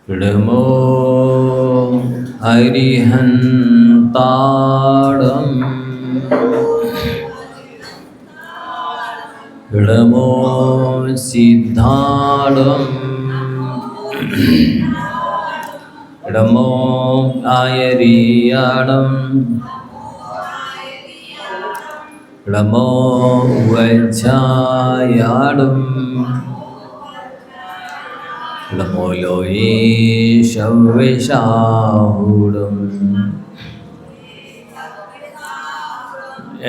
प्रणमो हरिहन्ताणं प्रणमो सिद्धाणं प्रणमो आयर्याणं प्रणमो वज्रायाणं नमो लोये शव्यशाहुडम्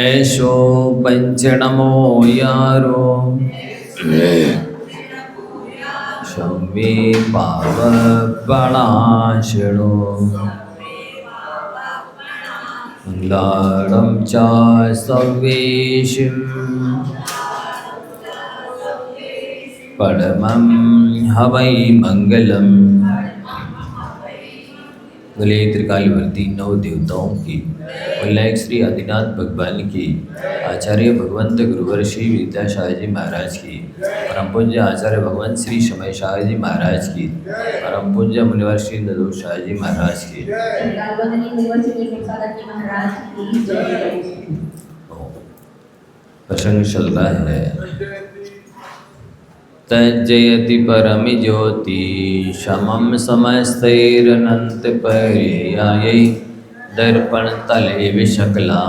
ऐशो पंचनमो यारो शव्ये पावपणाशनो मंगलाडं च सव्येशिं परमं हवै मंगलम। बोले त्रिकालवर्ती नौ देवताओं की, विनायक श्री आदिनाथ भगवान की, आचार्य भगवंत गुरुवर श्री विद्याशाह जी महाराज की, परम पूज्य आचार्य भगवंत श्री समय शाह जी महाराज की, परम पूज्य मुनिवर श्री नदूर शाह जी महाराज की। प्रसंग चल रहा है तज्जयति परम ज्योति समम समस्तैरनंत पर्यायै दर्पण तले विशकला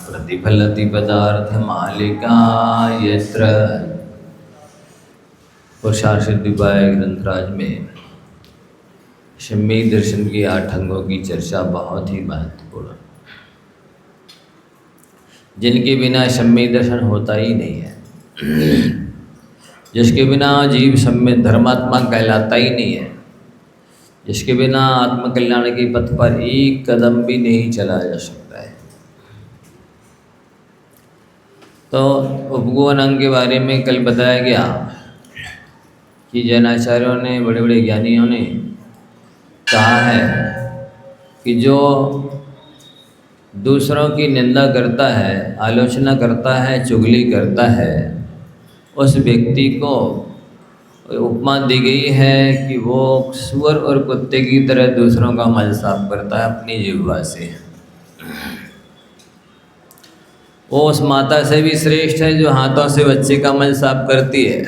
प्रतिफलति पदार्थ मालिका यत्र। पुरुषार्थ सिद्धिपाय ग्रंथराज में सम्यक दर्शन के 8 अंगों की चर्चा बहुत ही महत्वपूर्ण, जिनके बिना सम्यक दर्शन होता ही नहीं है, जिसके बिना जीव सम्यक धर्मात्मा कहलाता ही नहीं है, जिसके बिना आत्मकल्याण के पथ पर एक कदम भी नहीं चला जा सकता है। तो उपगुण अंग के बारे में कल बताया गया कि जैनाचार्यों ने, बड़े बड़े ज्ञानियों ने कहा है कि जो दूसरों की निंदा करता है, आलोचना करता है, चुगली करता है, उस व्यक्ति को उपमा दी गई है कि वो सुअर और कुत्ते की तरह दूसरों का मल साफ करता है अपनी जिह्वा से। वो उस माता से भी श्रेष्ठ है जो हाथों से बच्चे का मल साफ करती है।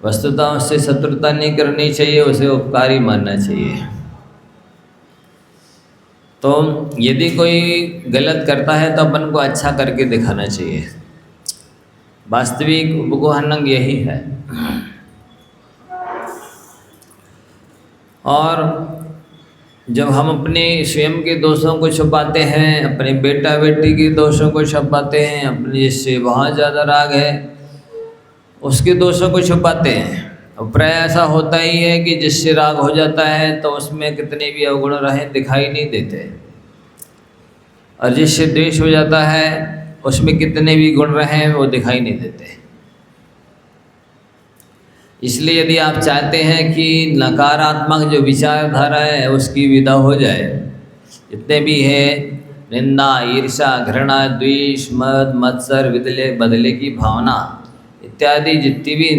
वस्तुतः उससे शत्रुता नहीं करनी चाहिए, उसे उपकारी मानना चाहिए। तो यदि कोई गलत करता है तो अपन को अच्छा करके दिखाना चाहिए। वास्तविक उपगुहनंग यही है। और जब हम अपने स्वयं के दोषों को छुपाते हैं, अपने बेटा बेटी के दोषों को छुपाते हैं, अपने जिससे बहुत ज़्यादा राग है उसके दोषों को छुपाते हैं, और प्राय ऐसा होता ही है कि जिससे राग हो जाता है तो उसमें कितने भी अवगुण रहे दिखाई नहीं देते, और जिससे द्वेष हो जाता है उसमें कितने भी गुण रहे वो दिखाई नहीं देते। इसलिए यदि आप चाहते हैं कि नकारात्मक जो विचारधारा है उसकी विदा हो जाए, जितने भी है निंदा, ईर्ष्या, घृणा, द्वेष, मद, मत्सर, विदले बदले की भावना इत्यादि जितनी भी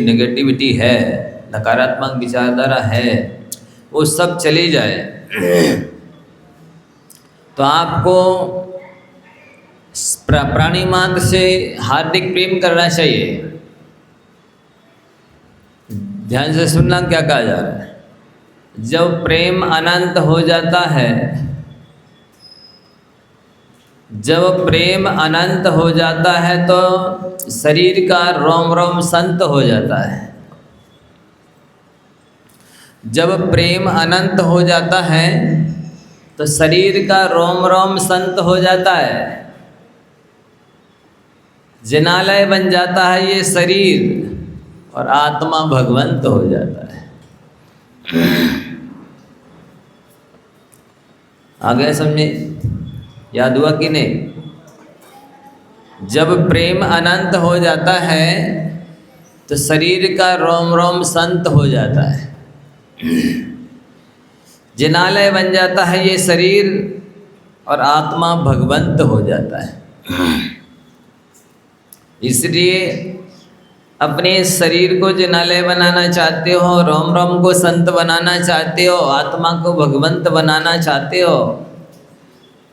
नेगेटिविटी है, नकारात्मक विचारधारा है, वो सब चली जाए तो आपको प्राणी मात्र से हार्दिक प्रेम करना चाहिए। ध्यान से सुनना क्या कहा जा रहा है। जब प्रेम अनंत हो जाता है, जब प्रेम अनंत हो जाता है तो शरीर का रोम रोम संत हो जाता है। जब प्रेम अनंत हो जाता है तो शरीर का रोम रोम संत हो जाता है, जिनालय बन जाता है ये शरीर, और आत्मा भगवंत हो जाता है। आ गए समझे? याद हुआ कि नहीं? जब प्रेम अनंत हो जाता है तो शरीर का रोम रोम संत हो जाता है, जिनालय बन जाता है ये शरीर, और आत्मा भगवंत हो जाता है। इसलिए अपने शरीर को जिनालय बनाना चाहते हो, रोम रोम को संत बनाना चाहते हो, आत्मा को भगवंत बनाना चाहते हो,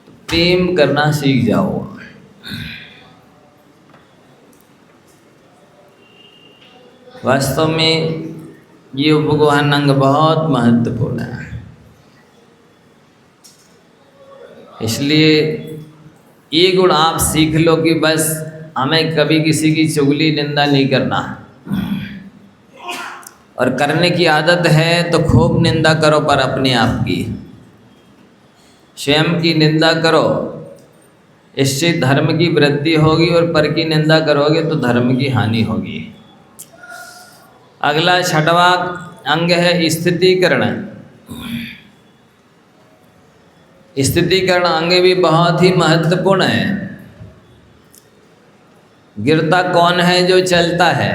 तो प्रेम करना सीख जाओ। वास्तव में ये उपगोहन अंग बहुत महत्वपूर्ण है। इसलिए ये गुण आप सीख लो कि बस हमें कभी किसी की चुगली निंदा नहीं करना, और करने की आदत है तो खूब निंदा करो, पर अपने आप की, स्वयं की निंदा करो, इससे धर्म की वृद्धि होगी, और पर की निंदा करोगे तो धर्म की हानि होगी। अगला छठवां अंग है स्थितीकरण। स्थितीकरण अंग भी बहुत ही महत्वपूर्ण है। गिरता कौन है? जो चलता है।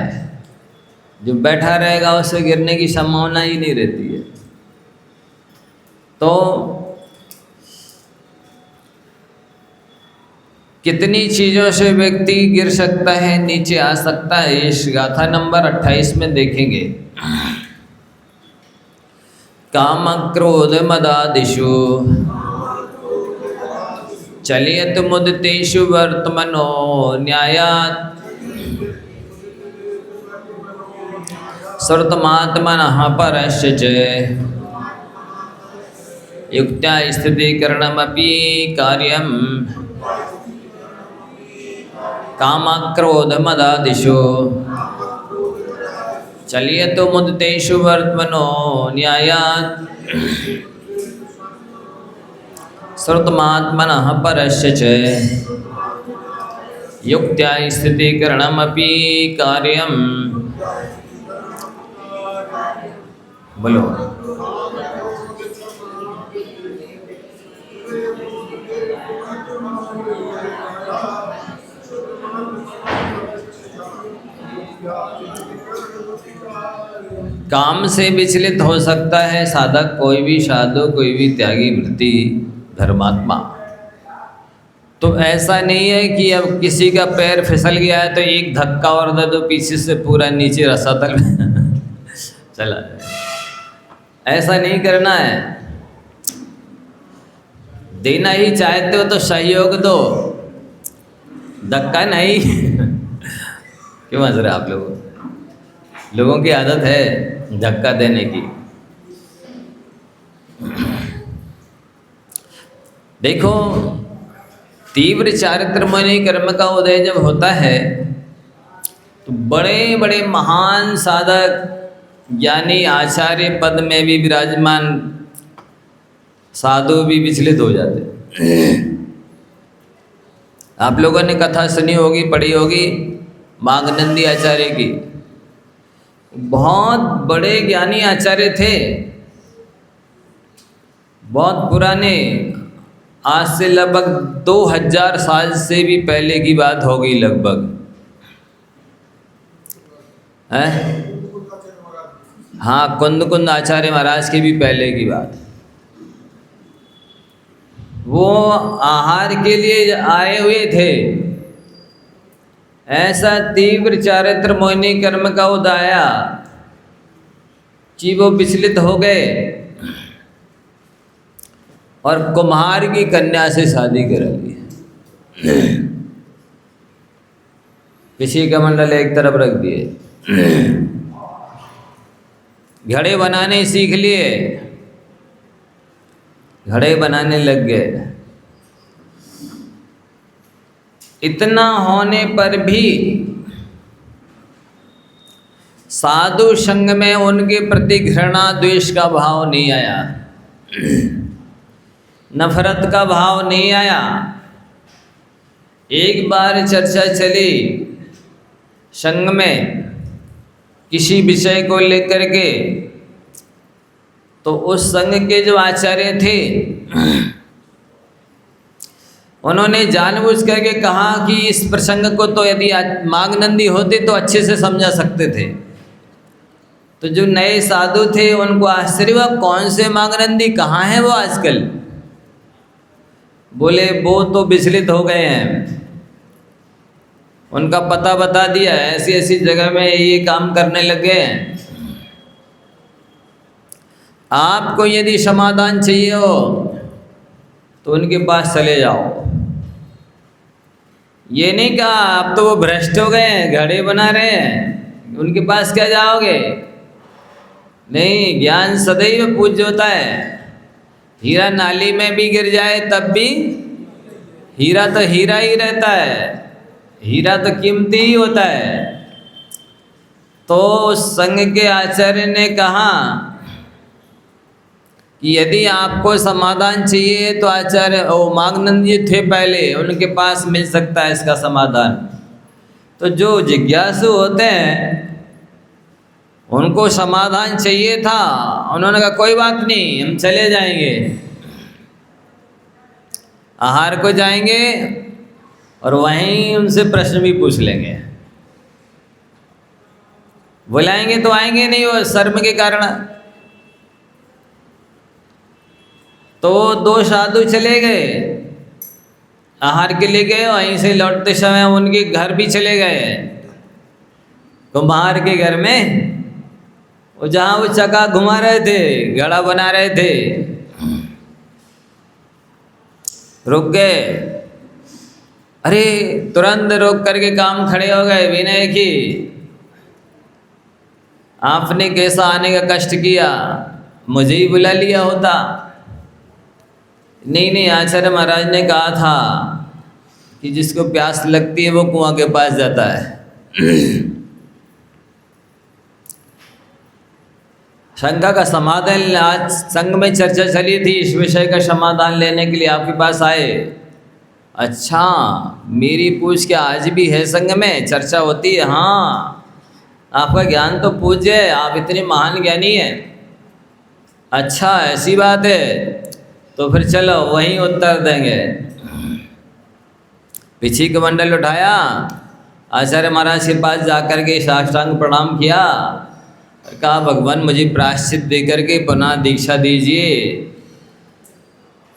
जो बैठा रहेगा उसे गिरने की संभावना ही नहीं रहती है। तो कितनी चीज़ों से व्यक्ति गिर सकता है, नीचे आ सकता है, इस गाथा नंबर 28 में देखेंगे। काम क्रोध मदादिषु चलियत मुदितेषु वर्तमनो न्यायात् सर्वतमात्मनः परस्य च युक्त्या स्थितीकरणमपि कार्यम् कामक्रोध मदादिषु चलियतो मुदितेषु वर्तमनो न्यायात् सर्वतमात्मनः परस्य च युक्त्या स्थितीकरणमपि कार्यम्। बोलो। काम से विचलित हो सकता है साधक, कोई भी साधु, कोई भी त्यागी वृत्ति धर्मात्मा। तो ऐसा नहीं है कि अब किसी का पैर फिसल गया है तो एक धक्का और दे दो, पीछे से पूरा नीचे रसातल में चला जाए। ऐसा नहीं करना है। देना ही चाहते हो तो सहयोग दो, धक्का नहीं। क्यों हंस रहे आप लोगों की आदत है धक्का देने की। देखो, तीव्र चारित्रमणि कर्म का उदय जब होता है तो बड़े बड़े महान साधक, ज्ञानी, आचार्य पद में भी विराजमान साधु भी विचलित हो जाते। आप लोगों ने कथा सुनी होगी, पढ़ी होगी माघनंदी आचार्य की। बहुत बड़े ज्ञानी आचार्य थे, बहुत पुराने, आज से लगभग 2000 साल से भी पहले की बात होगी लगभग, है? हाँ, कुंद आचार्य महाराज की भी पहले की बात। वो आहार के लिए आए हुए थे। ऐसा तीव्र चारित्र मोहिनी कर्म का उदाया कि वो विचलित हो गए और कुम्हार की कन्या से शादी करा ली। किसी का मंडल एक तरफ रख दिए, घड़े बनाने सीख लिए, घड़े बनाने लग गए। इतना होने पर भी साधु संग में उनके प्रति घृणा द्वेष का भाव नहीं आया, नफरत का भाव नहीं आया। एक बार चर्चा चली संग में किसी विषय को लेकर के, तो उस संघ के जो आचार्य थे उन्होंने जानबूझ करके कहा कि इस प्रसंग को तो यदि माघनंदी होते तो अच्छे से समझा सकते थे। तो जो नए साधु थे उनको आश्चर्य हुआ, कौन से माघनंदी, कहाँ हैं वो आजकल? बोले वो तो विचलित हो गए हैं, उनका पता बता दिया, ऐसी ऐसी जगह में ये काम करने लगे हैं। आपको यदि समाधान चाहिए हो तो उनके पास चले जाओ। ये नहीं कहा अब तो वो भ्रष्ट हो गए हैं, घड़े बना रहे हैं, उनके पास क्या जाओगे। नहीं, ज्ञान सदैव पूज्य होता है। हीरा नाली में भी गिर जाए तब भी हीरा तो हीरा ही रहता है, हीरा तो कीमती ही होता है। तो संघ के आचार्य ने कहा कि यदि आपको समाधान चाहिए तो आचार्य माघनंद जी थे पहले, उनके पास मिल सकता है इसका समाधान। तो जो जिज्ञासु होते हैं उनको समाधान चाहिए था, उन्होंने कहा कोई बात नहीं, हम चले जाएंगे, आहार को जाएंगे और वहीं उनसे प्रश्न भी पूछ लेंगे। बुलाएंगे तो आएंगे नहीं वो शर्म के कारण। तो दो साधु चले गए, आहार के लिए गए, वहीं से लौटते समय उनके घर भी चले गए। कुम्हार के घर में वो जहाँ वो चक्का घुमा रहे थे, घड़ा बना रहे थे, रुक गए। अरे तुरंत रोक करके काम खड़े हो गए। विनय की आपने कैसा आने का कष्ट किया, मुझे ही बुला लिया होता। नहीं नहीं, आचार्य महाराज ने कहा था कि जिसको प्यास लगती है वो कुआं के पास जाता है। शंका का समाधान, आज संघ में चर्चा चली थी, इस विषय का समाधान लेने के लिए आपके पास आए। अच्छा, मेरी पूछ क्या आज भी है संघ में चर्चा होती है? हाँ, आपका ज्ञान तो पूज्य है, आप इतने महान ज्ञानी हैं। अच्छा ऐसी बात है, तो फिर चलो वहीं उत्तर देंगे। पीछे कमंडल उठाया, आचार्य महाराज के पास जाकर के साष्टांग प्रणाम किया, कहा भगवान मुझे प्रायश्चित दे करके पुनः दीक्षा दीजिए।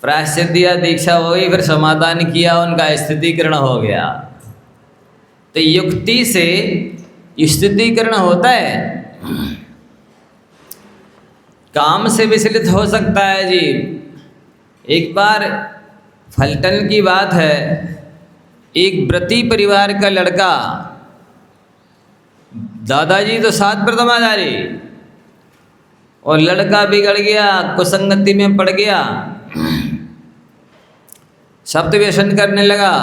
प्रायश्चित दिया, दीक्षा हो गई, फिर समाधान किया, उनका स्थितिकरण हो गया। तो युक्ति से स्थितिकरण होता है, काम से विचलित हो सकता है जी। एक बार फलटन की बात है, एक व्रती परिवार का लड़का, दादाजी तो सात प्रथमाचारी, और लड़का बिगड़ गया, कुसंगति में पड़ गया, शब्द व्यसन करने लगा,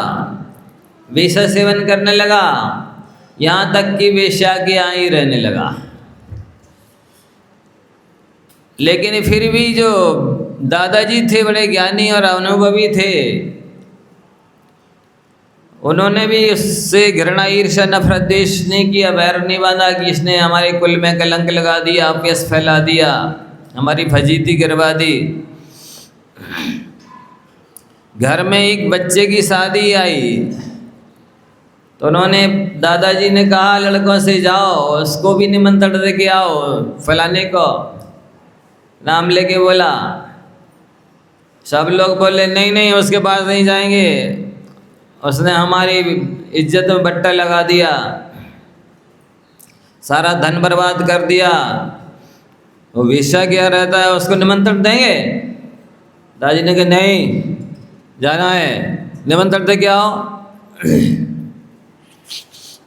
वेश्या सेवन करने लगा, यहाँ तक कि वेश्या के यहाँ ही रहने लगा। लेकिन फिर भी जो दादाजी थे बड़े ज्ञानी और अनुभवी थे, उन्होंने भी उससे घृणा, ईर्ष्या, नफरत, देश नहीं किया, बैर नहीं बांधा कि इसने हमारे कुल में कलंक लगा दिया, अपयश फैला दिया, हमारी फजीती करवा दी। घर में एक बच्चे की शादी आई तो उन्होंने, दादाजी ने कहा लड़कों से जाओ उसको भी निमंत्रण दे के आओ, फलाने को नाम लेके बोला। सब लोग बोले नहीं नहीं उसके पास नहीं जाएंगे, उसने हमारी इज्जत में बट्टा लगा दिया, सारा धन बर्बाद कर दिया, वो वेश्या क्या रहता है, उसको निमंत्रण देंगे? दादाजी ने कहा नहीं जाना है, निमंत्रण दे के आओ।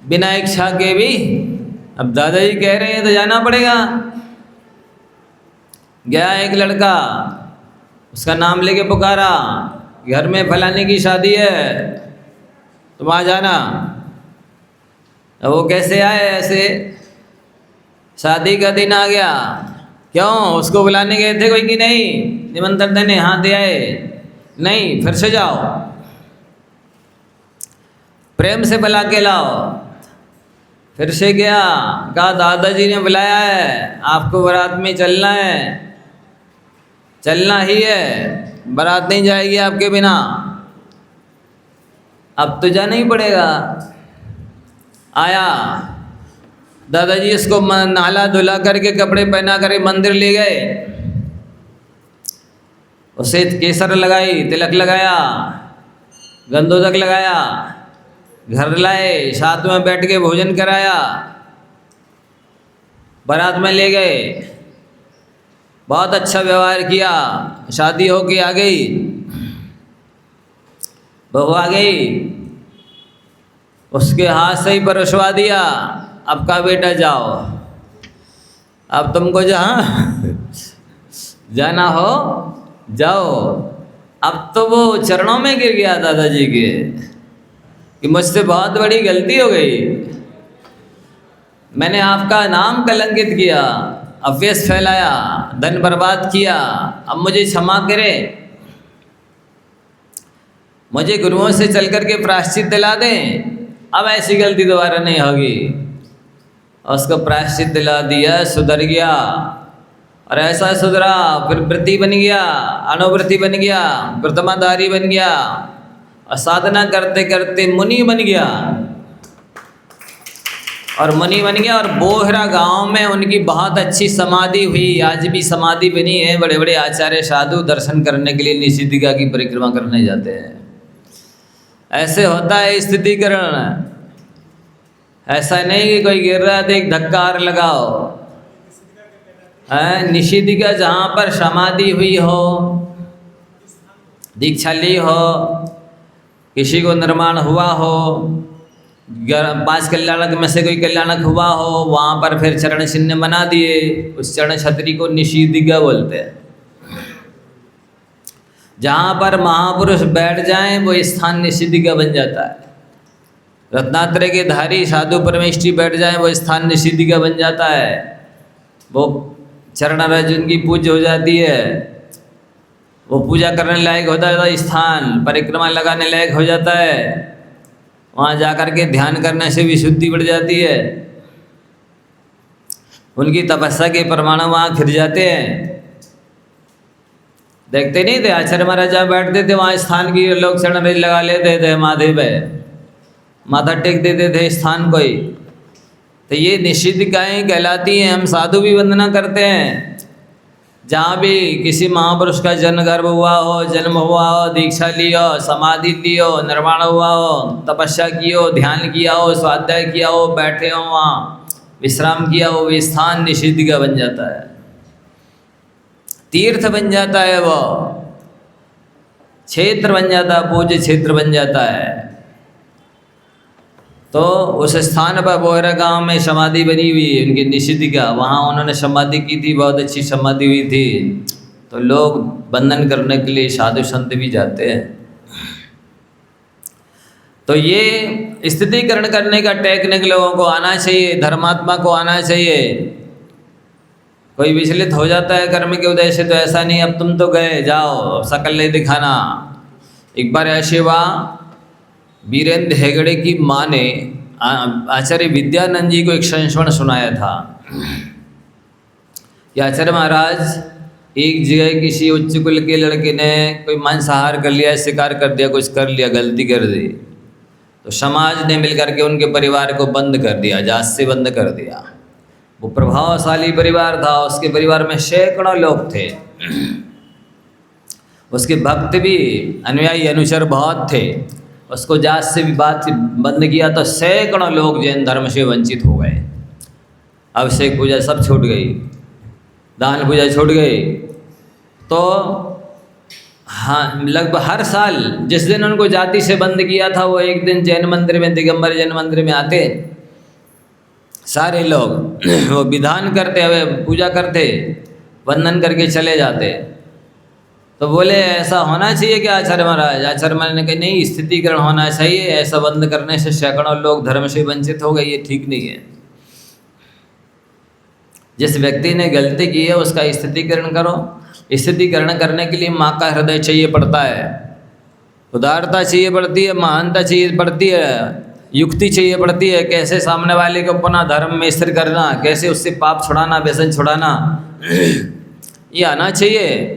बिना इच्छा के भी अब दादाजी कह रहे हैं तो जाना पड़ेगा। गया एक लड़का, उसका नाम लेके पुकारा, घर में फलाने की शादी है तुम आ जाना। अब वो कैसे आए? ऐसे शादी का दिन आ गया, क्यों उसको बुलाने गए थे कोई कि नहीं? निमंत्रण देने, हाँ दे आए। नहीं, फिर से जाओ, प्रेम से बुला के लाओ। फिर से गया, कहा दादाजी ने बुलाया है, आपको बारात में चलना है, चलना ही है, बारात नहीं जाएगी आपके बिना, अब तो जाना ही पड़ेगा। आया, दादाजी इसको नहला धुला करके कपड़े पहना करके मंदिर ले गए, उसे केसर लगाई, तिलक लगाया, गंधोदक लगाया, घर लाए, साथ में बैठ के भोजन कराया, बारात में ले गए, बहुत अच्छा व्यवहार किया। शादी होके आ गई, बहू आ गई, उसके हाथ से ही परसवा दिया, अब का बेटा जाओ, अब तुमको जहाँ जाना हो जाओ। अब तो वो चरणों में गिर गया दादाजी के कि मुझसे बहुत बड़ी गलती हो गई, मैंने आपका नाम कलंकित किया, अफवेश फैलाया, धन बर्बाद किया, अब मुझे क्षमा करें, मुझे गुरुओं से चल कर के प्रायश्चित दिला दें, अब ऐसी गलती दोबारा नहीं होगी। उसको प्रायश्चित दिला दिया, सुधर गया, और ऐसा सुधरा फिर व्रती बन गया, अनुव्रती बन गया, प्रथमाधारी बन गया, और साधना करते करते मुनि बन गया। और मुनि बन गया, और बोहरा गांव में उनकी बहुत अच्छी समाधि हुई, आज भी समाधि बनी है। बड़े बड़े आचार्य साधु दर्शन करने के लिए निषिद्धिका की परिक्रमा करने जाते हैं। ऐसे होता है स्थितिकरण, ऐसा नहीं कि कोई गिर रहा है तो एक धक्का और लगाओ। निषिद्धिका जहाँ पर समाधि हुई हो, दीक्षा ली हो, किसी को निर्माण हुआ हो, 5 कल्याणक में से कोई कल्याणक हुआ हो, वहाँ पर फिर चरण चिन्ह बना दिए, उस चरण छतरी को निषिद्धिका बोलते हैं। जहाँ पर महापुरुष बैठ जाएं वो स्थान निषिद्धिका बन जाता है। रत्नात्रय के धारी साधु परमेष्ठी बैठ जाएं वो स्थान निषिद्धिका बन जाता है। वो चरण रज उनकी पूज्य हो जाती है, वो पूजा करने लायक होता है, स्थान परिक्रमा लगाने लायक हो जाता है। वहाँ जाकर के ध्यान करने से विशुद्धि बढ़ जाती है, उनकी तपस्या के प्रमाण वहाँ खिर जाते हैं। देखते नहीं थे आचार्य महाराज जहाँ बैठते थे वहाँ स्थान की लोग चरण रज लगा लेते थे, माथे पे माथा टेक देते थे स्थान को ही। तो ये निषिद्धिकाएँ कहलाती हैं। हम साधु भी वंदना करते हैं, जहाँ भी किसी महापुरुष का जन्म गर्भ हुआ हो, जन्म हुआ हो, दीक्षा ली हो, समाधि ली हो, निर्वाण हुआ हो, तपस्या की हो, ध्यान किया हो, स्वाध्याय किया हो, बैठे हो, वहाँ विश्राम किया हो, वे स्थान निषिद्धिका बन जाता है, तीर्थ बन जाता है, वो क्षेत्र बन जाता है, पूज्य क्षेत्र बन जाता है। तो उस स्थान पर बोहरा गांव में समाधि बनी हुई है उनकी निषिद्धिका, वहाँ उन्होंने समाधि की थी, बहुत अच्छी समाधि हुई थी। तो लोग बंधन करने के लिए साधु संत भी जाते हैं। तो ये स्थितिकरण करने का टेक्निक लोगों को आना चाहिए, धर्मात्मा को आना चाहिए। कोई विचलित हो जाता है कर्म के उदय से, तो ऐसा नहीं अब तुम तो गए, जाओ शकल नहीं दिखाना। एक बार ऐसे हुआ, वीरेंद्र हेगड़े की माँ ने आचार्य विद्यानंद जी को एक संस्मरण सुनाया था कि आचार्य महाराज, एक जगह किसी उच्च कुल के लड़के ने कोई मांसाहार कर लिया, शिकार कर दिया, कुछ कर लिया, गलती कर दी, तो समाज ने मिलकर के उनके परिवार को बंद कर दिया, जात से बंद कर दिया। वो प्रभावशाली परिवार था, उसके परिवार में सैकड़ों लोग थे, उसके भक्त भी, अनुयायी अनुचर बहुत थे। उसको जात से भी बात बंद किया तो सैकड़ों लोग जैन धर्म से वंचित हो गए। अभिषेक पूजा सब छूट गई, दान पूजा छूट गई। तो हाँ, लगभग हर साल जिस दिन उनको जाति से बंद किया था, वो एक दिन जैन मंदिर में, दिगंबर जैन मंदिर में आते सारे लोग, वो विधान करते हुए पूजा करते, वंदन करके चले जाते। तो बोले ऐसा होना चाहिए क्या आचार्य महाराज? आचार्य महाराज ने कहा नहीं, स्थितिकरण होना चाहिए, ऐसा बंद करने से सैकड़ों लोग धर्म से वंचित हो गए, ये ठीक नहीं है। जिस व्यक्ति ने गलती की है उसका स्थितिकरण करो। स्थितिकरण करने के लिए माँ का हृदय चाहिए पड़ता है, उदारता चाहिए पड़ती है, महानता चाहिए पड़ती है, युक्ति चाहिए पड़ती है, कैसे सामने वाले को अपना धर्म में स्थिर करना, कैसे उससे पाप छुड़ाना, व्यसन छुड़ाना, ये आना चाहिए।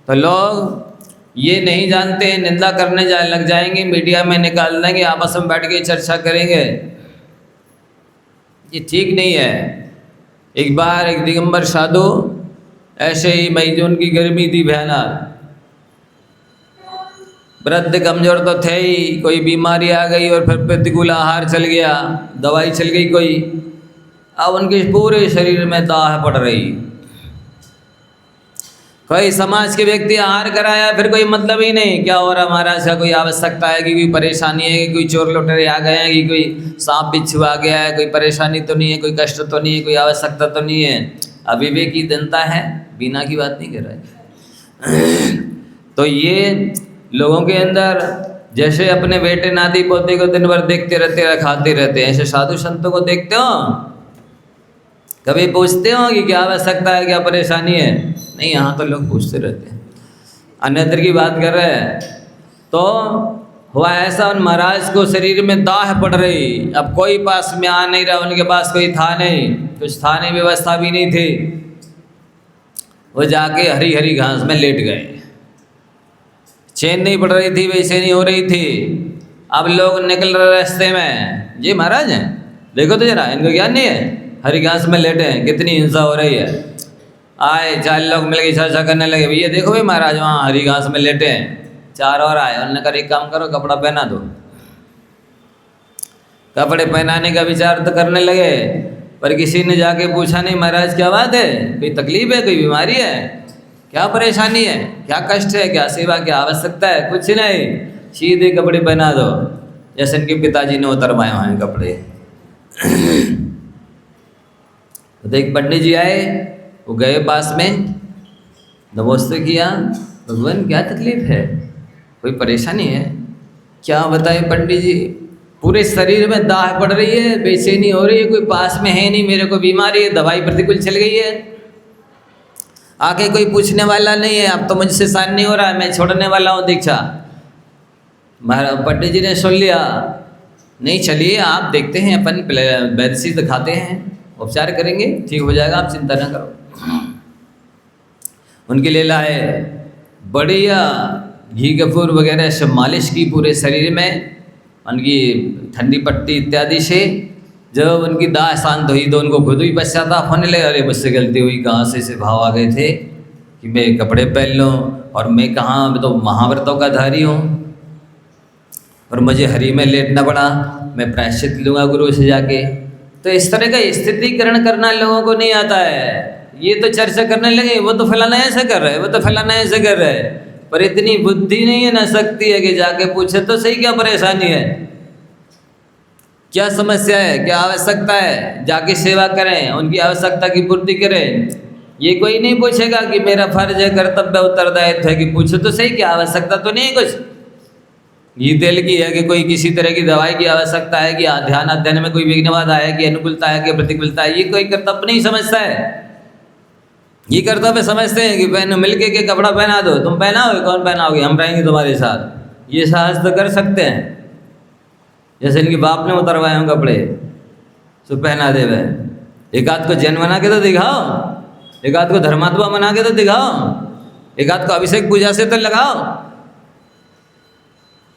तो लोग ये नहीं जानते, निंदा करने लग जाएंगे, मीडिया में निकाल देंगे, आपस में बैठ के चर्चा करेंगे, ये ठीक नहीं है। एक बार एक दिगंबर साधु, ऐसे ही मई जून की गर्मी थी भयानक, वृद्ध कमजोर तो थे ही, कोई बीमारी आ गई और फिर प्रतिकूल आहार चल गया, दवाई चल गई कोई, अब उनके पूरे शरीर में दाह पड़ रही। कोई समाज के व्यक्ति आहार कराया, फिर कोई मतलब ही नहीं, क्या हो रहा महाराज का, कोई आवश्यकता है कि कोई परेशानी है कि कोई चोर लुटेरे आ गए हैं कि कोई सांप बिच्छू आ गया है, कोई परेशानी तो नहीं है, कोई कष्ट तो नहीं है, कोई आवश्यकता तो नहीं है। अविवेक की जनता है, बिना की बात नहीं कर रहा है। तो ये लोगों के अंदर जैसे अपने बेटे नाती पोते को दिन भर देखते रहते हैं, खाते रहते हैं, ऐसे साधु संतों को देखते हो, कभी पूछते हो कि क्या आवश्यकता है, क्या परेशानी है? नहीं, यहाँ तो लोग पूछते रहते हैं। अन्यत्र की बात कर रहे हैं। तो हुआ ऐसा, उन महाराज को शरीर में दाह पड़ रही, अब कोई पास में आ नहीं रहा, उनके पास कोई था नहीं, कुछ था नहीं, व्यवस्था भी नहीं थी। वो जाके हरी हरी घास में लेट गए। चैन नहीं पड़ रही थी, वैसे नहीं हो रही थी। अब लोग निकल रहे रास्ते में, ये महाराज हैं, देखो तो जरा, इनको ज्ञान नहीं है, हरी घास में लेटे हैं, कितनी हिंसा हो रही है। आए 4 लोग मिलकर चर्चा करने लगे, भैया देखो भाई महाराज वहाँ हरी घास में लेटे हैं। 4 और आए, उन्होंने कहा एक काम करो, कपड़ा पहना दो। कपड़े पहनाने का विचार तो करने लगे, पर किसी ने जाके पूछा नहीं, महाराज क्या बात है, कोई तकलीफ है, कोई बीमारी है, क्या परेशानी है, क्या कष्ट है, क्या सेवा, क्या आवश्यकता है? कुछ नहीं, सीधे कपड़े पहना दो, जैसे इनके पिताजी ने उतरवाए हैं कपड़े। तो एक पंडित जी आए, वो गए पास में, नमस्ते किया, भगवान क्या तकलीफ है, कोई परेशानी है? क्या बताए पंडित जी, पूरे शरीर में दाह पड़ रही है, बेचैनी हो रही है, कोई पास में है नहीं, मेरे को बीमारी है, दवाई प्रतिकूल चल गई है, आके कोई पूछने वाला नहीं है, अब तो मुझसे सहन नहीं हो रहा है, मैं छोड़ने वाला हूँ दीक्षा। पंडित जी ने सुन लिया, नहीं चलिए आप देखते हैं, अपन वैद्य से दिखाते हैं, उपचार करेंगे, ठीक हो जाएगा, आप चिंता ना करो। उनके लिए लाए बढ़िया घी कपूर वगैरह सब मालिश की पूरे शरीर में, उनकी ठंडी पट्टी इत्यादि से। जब उनकी दाह शांत हुई तो उनको खुद भी पश्चाताप होने लगे, अरे मुझसे गलती हुई, कहाँ से ऐसे भाव आ गए थे कि मैं कपड़े पहन लूँ, और मैं कहाँ, मैं तो महाव्रतों का धारी हूँ और मुझे हरी में लेटना पड़ा, मैं प्रायश्चित लूँगा गुरु से जाके। तो इस तरह का स्थितिकरण करना लोगों को नहीं आता है। ये तो चर्चा करने लगे, वो तो फलाना ऐसा कर रहा है, वो तो फलाना ऐसा कर रहा है, पर इतनी बुद्धि नहीं है ना शक्ति है कि जाके पूछे तो सही क्या परेशानी है, क्या समस्या है, क्या आवश्यकता है, जाके सेवा करें, उनकी आवश्यकता की पूर्ति करें। ये कोई नहीं पूछेगा कि मेरा फर्ज है, कर्तव्य, उत्तरदायित्व है कि पूछो तो सही, क्या आवश्यकता तो नहीं कुछ, घी तेल की है कि कोई किसी तरह की दवाई की आवश्यकता है कि ध्यान अध्ययन में कोई विघ्न बाधा है कि अनुकूलता है कि प्रतिकूलता है, ये कोई कर्तव्य नहीं समझता है। ये कर्तव्य समझते हैं कि बहन मिलके के कपड़ा पहना दो, तुम पहनाओगे, कौन पहनाओगे, हम रहेंगे तुम्हारे साथ। ये साहस तो कर सकते हैं, जैसे इनके बाप ने उतरवाए हों कपड़े, तो पहना दे वह। एक आध को जैन बना के तो दिखाओ, एक आध को धर्मात्मा बना के तो दिखाओ, एक आध को अभिषेक पूजा से तो लगाओ,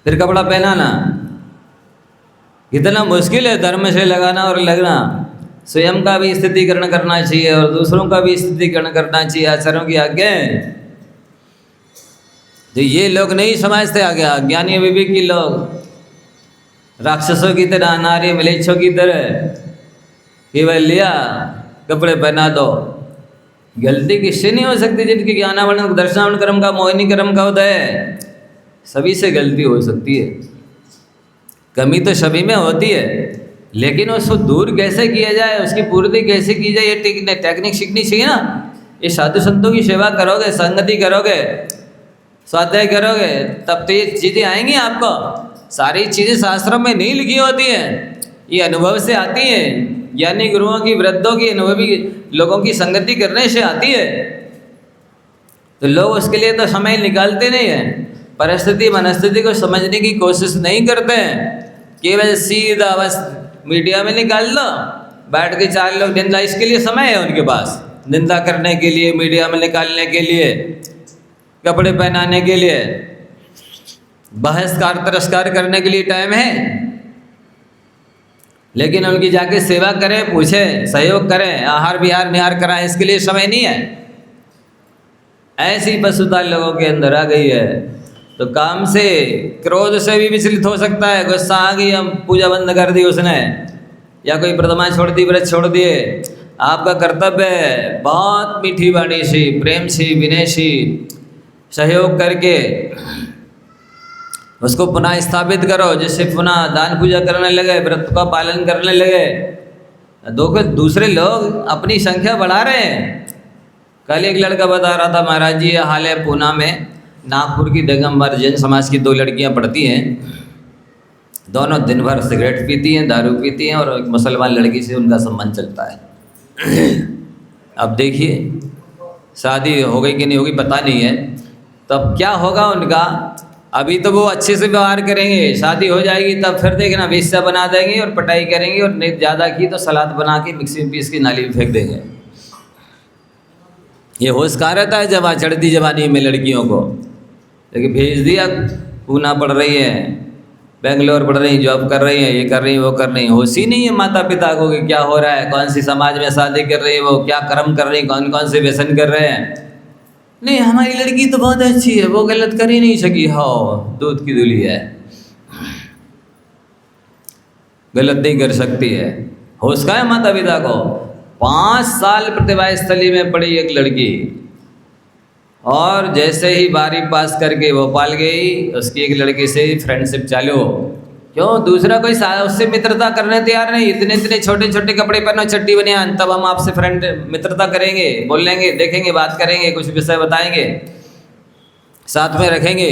फिर कपड़ा पहनाना। इतना मुश्किल है धर्म से लगाना और लगना। स्वयं का भी स्थितिकरण करना चाहिए और दूसरों का भी स्थितिकरण करना चाहिए, आचार्यों की आज्ञा है। तो ये लोग नहीं समझते, आगे ज्ञानी विवेकी लोग राक्षसों की तरह, नारी मलेच्छों की तरह केवल लिया कपड़े पहना दो। गलती किससे नहीं हो सकती? जिनकी ज्ञानावरण दर्शनावरण कर्म का, मोहिनी कर्म का उदय है, सभी से गलती हो सकती है। कमी तो सभी में होती है, लेकिन उसको दूर कैसे किया जाए, उसकी पूर्ति कैसे की जाए, ये टेक्निक सीखनी चाहिए ना। ये साधु संतों की सेवा करोगे, संगति करोगे, स्वाध्याय करोगे, तब तो ये चीज़ें आएंगी आपको। सारी चीज़ें शास्त्रों में नहीं लिखी होती हैं, ये अनुभव से आती हैं, ज्ञानी गुरुओं की, वृद्धों की, अनुभवी लोगों की संगति करने से आती है। तो लोग उसके लिए तो समय निकालते नहीं हैं, परिस्थिति मनस्थिति को समझने की कोशिश नहीं करते हैं, केवल सीधा बस मीडिया में निकाल लो, बैठ के 4 लोग निंदा, इसके लिए समय है उनके पास, निंदा करने के लिए, मीडिया में निकालने के लिए, कपड़े पहनाने के लिए, बहसकार तिरस्कार करने के लिए टाइम है। लेकिन उनकी जाके सेवा करें, पूछें, सहयोग करें, आहार विहार निहार कराएं, इसके लिए समय नहीं है। ऐसी पशुता लोगों के अंदर आ गई है। तो काम से, क्रोध से भी विचलित हो सकता है। गुस्सा आ गई, हम पूजा बंद कर दी उसने, या कोई प्रतिमा छोड़ दी, व्रत छोड़ दिए। आपका कर्तव्य है बहुत मीठी वाणी से, प्रेम से, विनय से सहयोग करके उसको पुनः स्थापित करो, जिससे पुनः दान पूजा करने लगे, व्रत का पालन करने लगे। दूसरे लोग अपनी संख्या बढ़ा रहे हैं। कल एक लड़का बता रहा था, महाराज जी ये हाल है पूना में, नागपुर की दिगंबर जैन समाज की 2 लड़कियां पढ़ती हैं, दोनों दिन भर सिगरेट पीती हैं, दारू पीती हैं, और एक मुसलमान लड़की से उनका संबंध चलता है। अब देखिए शादी हो गई कि नहीं होगी पता नहीं है, तब क्या होगा उनका। अभी तो वो अच्छे से व्यवहार करेंगे, शादी हो जाएगी तब फिर देखना वेश्या बना देंगे और पटाई करेंगे, और नहीं ज़्यादा की तो सलाद बना के मिक्सी में पीस के नाली में फेंक देंगे। ये होश कहाँ रहता है जब चढ़ती जवानी में लड़कियों को। लेकिन भेज दिया, पूना पढ़ रही है, बेंगलोर पढ़ रही, जॉब कर रही है, ये कर रही है, वो कर रही है। होश ही नहीं है माता पिता को कि क्या हो रहा है, कौन सी समाज में शादी कर रही है, वो क्या कर्म कर रही, कौन कौन से व्यसन कर रहे हैं। नहीं हमारी लड़की तो बहुत अच्छी है, वो गलत कर ही नहीं सकी, हाँ दूध की दूली है, गलत नहीं कर सकती है। होश का है माता पिता को। 5 साल प्रतिभा स्थली में पड़ी एक लड़की, और जैसे ही 12वीं पास करके भोपाल गई, उसकी एक लड़की से फ्रेंडशिप चालू। क्यों? दूसरा कोई उससे मित्रता करने तैयार नहीं। इतने छोटे छोटे कपड़े पहनो, चड्डी बनियान, तब हम आपसे फ्रेंड मित्रता करेंगे, बोलेंगे, देखेंगे, बात करेंगे, कुछ विषय बताएंगे, साथ में रखेंगे।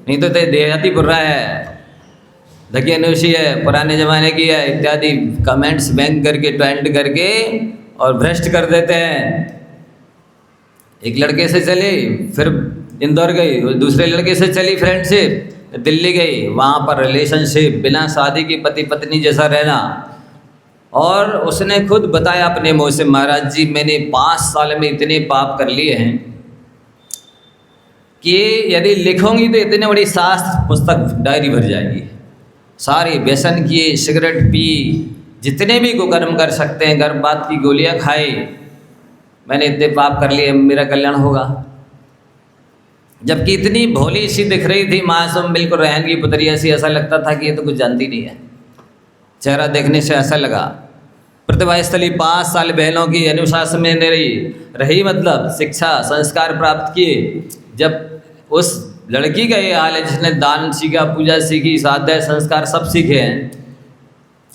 नहीं तो देहाती बुर्रा है, धकियानुशी है, पुराने ज़माने की है इत्यादि कमेंट्स बैंक करके ट्वेंट करके और भ्रष्ट कर देते हैं। एक लड़के से चली, फिर इंदौर गई, दूसरे लड़के से चली फ्रेंडशिप, दिल्ली गई, वहाँ पर रिलेशनशिप, बिना शादी की पति पत्नी जैसा रहना। और उसने खुद बताया अपने मुँह से, महाराज जी मैंने 5 साल में इतने पाप कर लिए हैं कि यदि लिखूंगी तो इतनी बड़ी शास्त्र पुस्तक डायरी भर जाएगी। सारे व्यसन किए, सिगरेट पी, जितने भी कुकर्म कर सकते हैं, गर्भपात की गोलियां खाई, मैंने इतने पाप कर लिए, मेरा कल्याण होगा। जबकि इतनी भोली सी दिख रही थी, मासूम बिल्कुल रहन की पुतरिया सी, ऐसा लगता था कि ये तो कुछ जानती नहीं है। चेहरा देखने से ऐसा लगा। प्रतिभा स्थली 5 साल बहनों की अनुशासन में रही, मतलब शिक्षा संस्कार प्राप्त किए। जब उस लड़की का ये हाल है जिसने दान सीखा, पूजा सीखी, स्वाध्याय संस्कार सब सीखे हैं,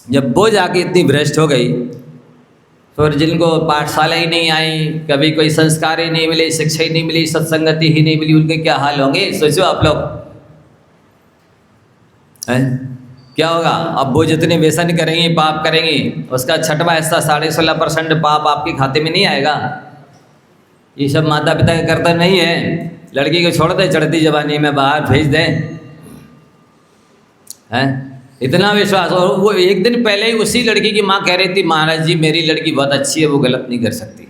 जब वो जाके इतनी भ्रष्ट हो गई, फिर जिनको पाठशाला ही नहीं आई, कभी कोई संस्कार ही नहीं मिले, शिक्षा ही नहीं मिली, सत्संगति ही नहीं मिली, उनके क्या हाल होंगे सोचो आप लोग हैं? क्या होगा? अब वो जितने व्यसन करेंगी, पाप करेंगी, उसका 6वां हिस्सा 16.5% पाप आपके खाते में नहीं आएगा। ये सब माता पिता का कर्तव्य नहीं है। लड़की को छोड़ दे, चढ़ती जवानी में बाहर भेज दें, हैं? इतना विश्वास। और वो एक दिन पहले ही उसी लड़की की माँ कह रही थी, महाराज जी मेरी लड़की बहुत अच्छी है, वो गलत नहीं कर सकती,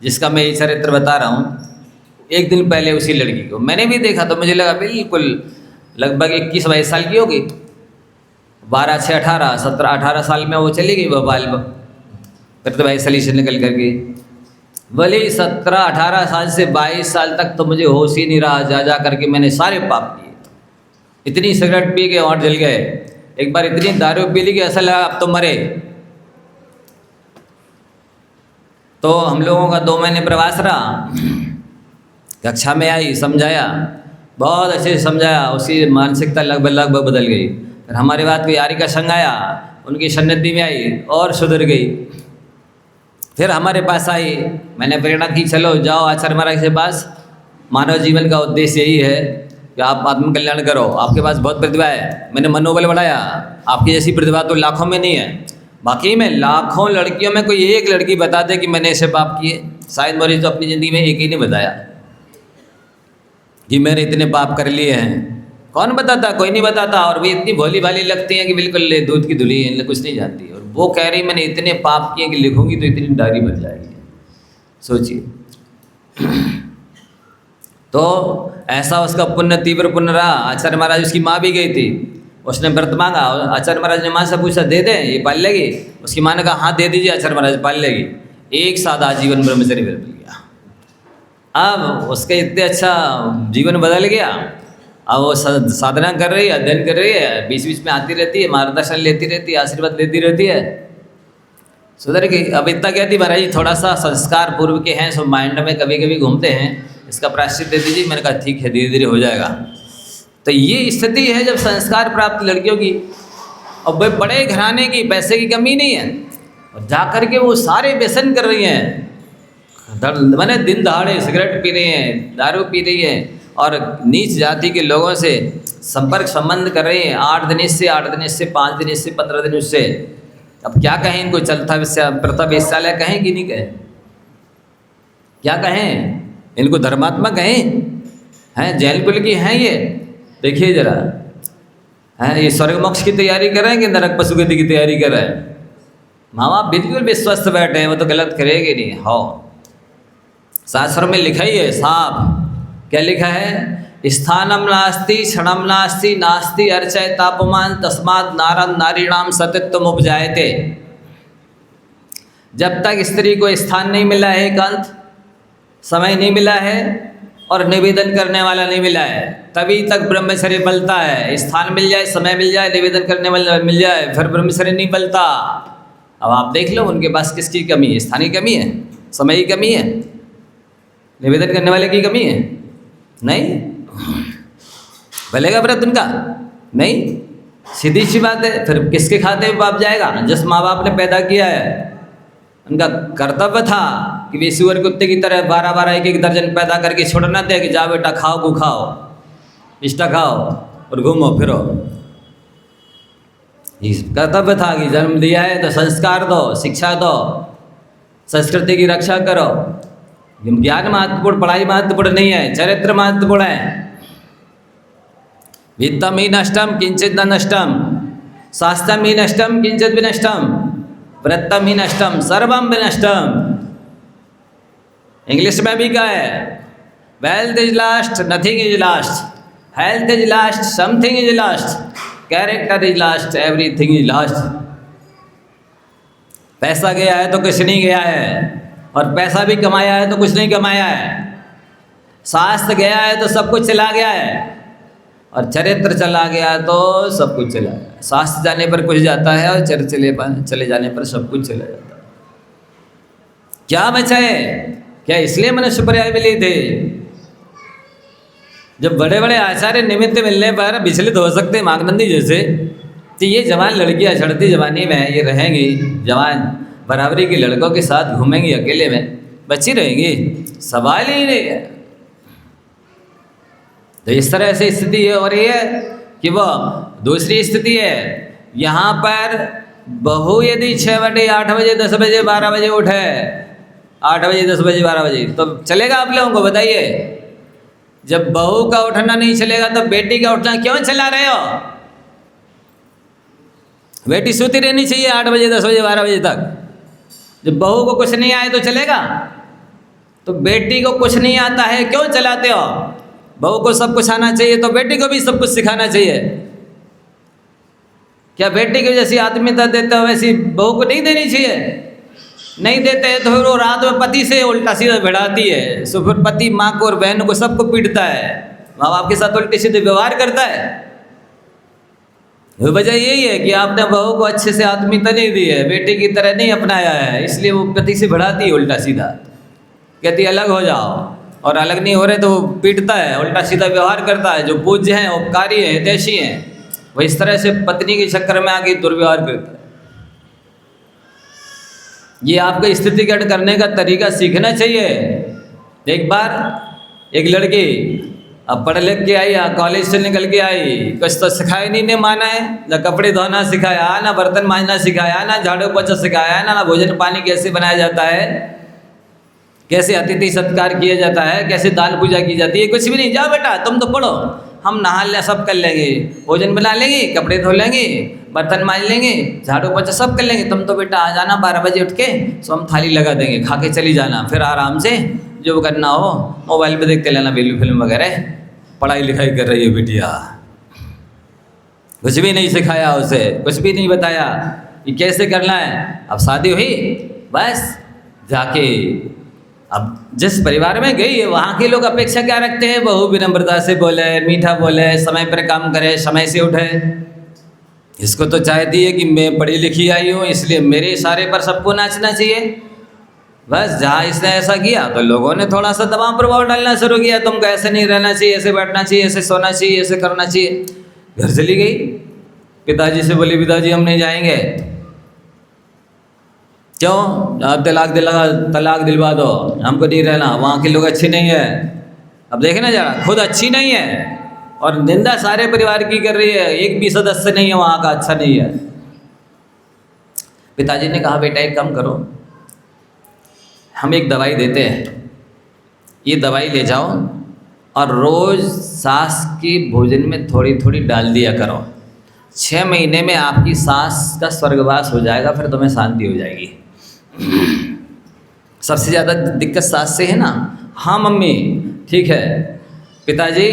जिसका मैं ये चरित्र बता रहा हूँ। एक दिन पहले उसी लड़की को मैंने भी देखा तो मुझे लगा बिल्कुल लगभग 21-22 साल की होगी, 12, 6, 18, 17, 18 साल में वो चली गई भोपाल प्रतिभा स्थली से निकल करके। भले 17, 18 साल से 22 साल तक तो मुझे होश ही नहीं रहा, जा करके मैंने सारे पाप किए। इतनी सिगरेट पी के और जल गए, एक बार इतनी दारू पी ली कि ऐसा लगा अब तो मरे। तो हम लोगों का 2 महीने प्रवास रहा, कक्षा में आई, समझाया, बहुत अच्छे से समझाया, उसकी मानसिकता लगभग बदल गई। फिर हमारे बाद कोई यारी का संग आया, उनकी सन्निधि में आई और सुधर गई। फिर हमारे पास आई, मैंने प्रेरणा की चलो जाओ आचार्य महाराज के पास, मानव जीवन का उद्देश्य यही है कि आप आत्म कल्याण करो, आपके पास बहुत प्रतिभा है। मैंने मनोबल बढ़ाया, आपकी जैसी प्रतिभा तो लाखों में नहीं है, बाकी में लाखों लड़कियों में कोई एक लड़की बता दे कि मैंने ऐसे पाप किए। शायद मोरी तो अपनी ज़िंदगी में एक ही नहीं बताया कि मैंने इतने पाप कर लिए हैं। कौन बताता? कोई नहीं बताता। और भी इतनी भोली भाली लगती हैं कि बिल्कुल दूध की धुली है, कुछ नहीं जानती। और वो कह रही मैंने इतने पाप किए कि लिखूंगी तो इतनी डायरी बन जाएगी। सोचिए। तो ऐसा उसका पुण्य, तीव्र पुण्य रहा। आचार्य महाराज, उसकी माँ भी गई थी, उसने व्रत मांगा, आचार्य महाराज ने माँ से पूछा दे दें ये पाल लेगी? उसकी माँ ने कहा हाँ दे दीजिए, आचार्य महाराज पाल लेगी। एक साथ आजीवन ब्रह्मचर्य मिल गया। अब उसका इतने अच्छा जीवन बदल गया अब वो साधना कर रही है, अध्ययन कर रही है, बीच बीच में आती रहती है, मार्गदर्शन लेती रहती है, आशीर्वाद लेती रहती है, सुधर गई। अब इतना कहती महाराज जी थोड़ा सा संस्कार पूर्व के हैं, सब माइंड में कभी कभी घूमते हैं, इसका प्रायश्चित दे दीजिए। मैंने कहा ठीक है, धीरे धीरे हो जाएगा। तो ये स्थिति है जब संस्कार प्राप्त लड़कियों की, और भाई बड़े घराने की, पैसे की कमी नहीं है, और जा कर के वो सारे व्यसन कर रही हैं, मैंने दिन दहाड़े सिगरेट पी रही हैं, दारू पी रही हैं, और नीच जाति के लोगों से संपर्क संबंध कर रही हैं, 8 दिन इससे, 8 दिन इससे, 5 दिन इससे, 15 दिन उससे। अब क्या कहें इनको, चलता प्रथा वेश्यालय कहें कि नहीं कहें, क्या कहें इनको, धर्मात्मा कहें, हैं जैन कुल की हैं ये? देखिए जरा, हैं ये स्वर्ग मोक्ष की तैयारी कर रहे हैं कि नरक पशुगति की तैयारी कर रहे हैं? माँ बाप बिल्कुल भी स्वस्थ बैठे हैं, वो तो गलत करेगी नहीं। हो शास्त्रों में लिखा ही है साफ, क्या लिखा है? स्थानम नास्ति क्षणम नास्ति नास्ति अर्चय तापमान तस्मात् नारद नारीणाम सतित्वम उपजायते। जब तक स्त्री को स्थान नहीं मिला है, एकांत समय नहीं मिला है, और निवेदन करने वाला नहीं मिला है, तभी तक ब्रह्मचर्य बलता है। स्थान मिल जाए, समय मिल जाए, निवेदन करने वाला मिल जाए, फिर ब्रह्मचर्य नहीं बलता। अब आप देख लो उनके पास किसकी कमी है? स्थान की कमी है, समय की कमी है, निवेदन करने वाले की कमी है? नहीं। भलेगा व्रत उनका? नहीं। सीधी सी बात है, फिर किसके खाते में पाप जाएगा? जिस माँ बाप ने पैदा किया है, उनका कर्तव्य था कि वे सुअर कुत्ते की तरह 12-12 एक-एक दर्जन पैदा करके छोड़ना दे कि जाओ बेटा खाओ गो खाओ, इष्टा खाओ और घूमो फिरो। इस कर्तव्य था कि जन्म दिया है तो संस्कार दो, शिक्षा दो, संस्कृति की रक्षा करो। ज्ञान महत्वपूर्ण, पढ़ाई महत्वपूर्ण नहीं है, चरित्र महत्वपूर्ण है। वित्तम ही नष्टम किंचित न नष्टम, शास्त्रम ही नष्टम किंचित विनष्टम, वृत्तम ही नष्टम सर्वम विनष्टम। इंग्लिश में भी क्या है? Wealth is last, nothing is last, health is last, something is last, character is last, everything is last. पैसा गया है तो कुछ नहीं गया है, और पैसा भी कमाया है तो कुछ नहीं कमाया है। शास्त्र गया है तो सब कुछ चला गया है, और चरित्र चला गया तो सब कुछ चला गया। शास्त्र जाने पर कुछ जाता है, और चरित्र चले जाने पर सब कुछ चला जाता है। क्या बचा है? क्या इसलिए मनुष्य पर्याय मिले थे? जब बड़े बड़े आचार्य निमित्त मिलने पर विचलित हो सकते हैं, मागनंदी जैसे, तो ये जवान लड़कियां चढ़ती जवानी में ये रहेंगी, जवान बराबरी के लड़कों के साथ घूमेंगी, अकेले में बच्ची रहेंगी, सवाल ही नहीं है। तो इस तरह से स्थिति है। और ये कि वो दूसरी स्थिति है, यहाँ पर बहू यदि 6 बजे 8 बजे 10 बजे 12 बजे उठे, 8 बजे 10 बजे 12 बजे, तो चलेगा आप लोगों को? बताइए। जब बहू का उठना नहीं चलेगा तो बेटी का उठना क्यों चला रहे हो? बेटी सोती रहनी चाहिए 8 बजे 10 बजे 12 बजे तक। जब बहू को कुछ नहीं आए तो चलेगा? तो बेटी को कुछ नहीं आता है, क्यों चलाते हो? बहू को सब कुछ आना चाहिए, तो बेटी को भी सब कुछ सिखाना चाहिए। क्या बेटी को जैसी आत्मीयता देते हो वैसी बहू को नहीं देनी चाहिए? नहीं देते हैं तो फिर वो रात में पति से उल्टा सीधा भिड़ाती है। सो फिर पति माँ को और बहन को सबको पीटता है, माँ बाप के साथ उल्टे सीधे व्यवहार करता है। वजह यही है कि आपने बहू को अच्छे से आत्मीयता नहीं दी है, बेटी की तरह नहीं अपनाया है, इसलिए वो पति से भिड़ाती है उल्टा सीधा, कहती अलग हो जाओ, और अलग नहीं हो रहे तो वो पीटता है, उल्टा सीधा व्यवहार करता है। जो पूज्य हैं, उपकारी हैं, हितैषी हैं, वो इस तरह से पत्नी के चक्कर में आके दुर्व्यवहार करता है। ये आपको स्थितिगत करने का तरीका सीखना चाहिए। एक बार एक लड़की अब पढ़ लिख के आई, कॉलेज से निकल के आई, कुछ तो सिखाया नहीं ने माना है, ना कपड़े धोना सिखाया, ना बर्तन मांजना सिखाया, ना झाड़ू पोछा सिखाया, ना भोजन पानी कैसे बनाया जाता है, कैसे अतिथि सत्कार किया जाता है, कैसे दाल पूजा की जाती है, कुछ भी नहीं। जाओ बेटा तुम तो पढ़ो, हम नहा ले सब कर लेंगे, भोजन बना लेंगे, कपड़े धो लेंगे, बर्तन मांज लेंगे, झाड़ू पोछा सब कर लेंगे, तुम तो बेटा आ जाना 12 बजे उठ के, सो हम थाली लगा देंगे, खा के चली जाना, फिर आराम से जो करना हो मोबाइल पे देखते लेना, फिल्म वगैरह। पढ़ाई लिखाई कर रही है बिटिया, कुछ भी नहीं सिखाया उसे, कुछ भी नहीं बताया कि कैसे करना है। अब शादी हुई, बस जाके अब जिस परिवार में गई है वहाँ के लोग अपेक्षा क्या रखते हैं? बहू विनम्रता से बोले, मीठा बोले, समय पर काम करे, समय से उठे। इसको तो चाहती है कि मैं पढ़ी लिखी आई हूँ इसलिए मेरे इशारे पर सबको नाचना चाहिए। बस जहाँ इसने ऐसा किया तो लोगों ने थोड़ा सा दबाव प्रभाव डालना शुरू किया, तुमको ऐसे नहीं रहना चाहिए, ऐसे बैठना चाहिए, ऐसे सोना चाहिए, ऐसे करना चाहिए। घर चली गई, पिताजी से बोली पिताजी हम नहीं जाएंगे। क्यों? आप तलाक दिलवा दो, हमको नहीं रहना, वहाँ के लोग अच्छे नहीं है। अब देखना जरा, खुद अच्छी नहीं है और निंदा सारे परिवार की कर रही है, एक भी सदस्य नहीं है वहाँ का अच्छा नहीं है। पिताजी ने कहा बेटा एक काम करो, हम एक दवाई देते हैं, ये दवाई ले जाओ और रोज़ सास की भोजन में थोड़ी थोड़ी डाल दिया करो। 6 महीने में आपकी सास का स्वर्गवास हो जाएगा, फिर तुम्हें शांति हो जाएगी। सबसे ज़्यादा दिक्कत सास से है ना? हाँ मम्मी ठीक है। पिताजी